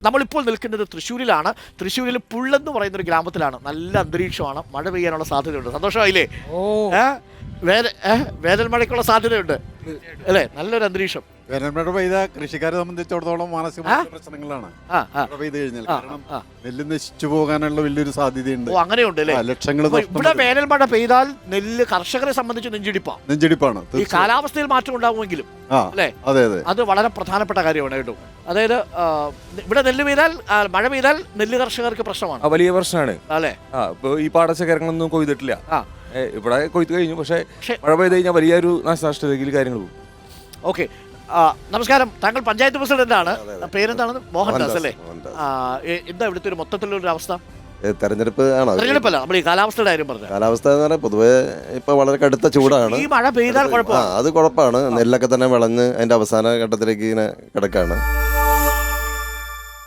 നമ്മളിപ്പോൾ നിൽക്കുന്നത് തൃശ്ശൂരിലാണ്. തൃശ്ശൂരിൽ പുള്ളെന്ന് പറയുന്നൊരു ഗ്രാമത്തിലാണ്. നല്ല അന്തരീക്ഷമാണ്, മഴ പെയ്യാനുള്ള സാധ്യതയുണ്ട്. സന്തോഷമായില്ലേ? വേനൽ മഴയ്ക്കുള്ള സാധ്യതയുണ്ട് അല്ലേ? നല്ലൊരു അന്തരീക്ഷം. വേനൽമഴ പെയ്ത കൃഷിക്കാരെ സംബന്ധിച്ചിടത്തോളം മാനസികമായ പ്രശ്നങ്ങളാണ്. പെയ്ത് കഴിഞ്ഞാൽ കാരണം നെല്ല് നശിച്ചു പോകാനുള്ള വലിയൊരു സാധ്യതയുണ്ട്. അങ്ങനെയുണ്ട് അല്ലേ? ലക്ഷങ്ങൾ. ഇവിടെ വേനൽ മഴ പെയ്താൽ നെല്ല് കർഷകരെ സംബന്ധിച്ച് നെഞ്ചിടിപ്പാണ്. ഈ കാലാവസ്ഥയിൽ മാറ്റം ഉണ്ടാകുമെങ്കിലും അല്ലേ? അതെ അതെ, അത് വളരെ പ്രധാനപ്പെട്ട കാര്യമാണ് കേട്ടോ. അതായത് ഇവിടെ നെല്ല് പെയ്താൽ, മഴ പെയ്താൽ നെല്ല് കർഷകർക്ക് പ്രശ്നമാണ്, വലിയ പ്രശ്നമാണ് അല്ലേ? ഈ പാടശേഖരങ്ങളൊന്നും കൊയ്തിട്ടില്ല. ഇവിടെ കൊയ്ത്ത് കഴിഞ്ഞു, പക്ഷേ മഴ പെയ്ത് കഴിഞ്ഞാൽ വലിയൊരു നാശനഷ്ടത്തിൽ കാര്യങ്ങൾ പോകും. ഓക്കെ, നമസ്കാരം. താങ്കൾ പഞ്ചായത്ത് പ്രസിഡന്റാണ്. പേരെന്താണ്? മോഹൻദാസ് അല്ലേ? എന്താ ഇവിടുത്തെ ഒരു മൊത്തത്തിലുള്ള അവസ്ഥ? തെരഞ്ഞെടുപ്പല്ല, നമ്മൾ ഈ കാലാവസ്ഥയുടെ കാര്യം പറഞ്ഞു. കാലാവസ്ഥ എന്ന് പറഞ്ഞാൽ പൊതുവെ ഇപ്പൊ വളരെ കടുത്ത ചൂടാണ്. ഈ മഴ പെയ്താൽ കുഴപ്പമാണ്. അത് കുഴപ്പമാണ്. നെല്ലൊക്കെ തന്നെ വിളഞ്ഞ് അതിന്റെ അവസാന ഘട്ടത്തിലേക്ക് ഇങ്ങനെ കിടക്കാണ്.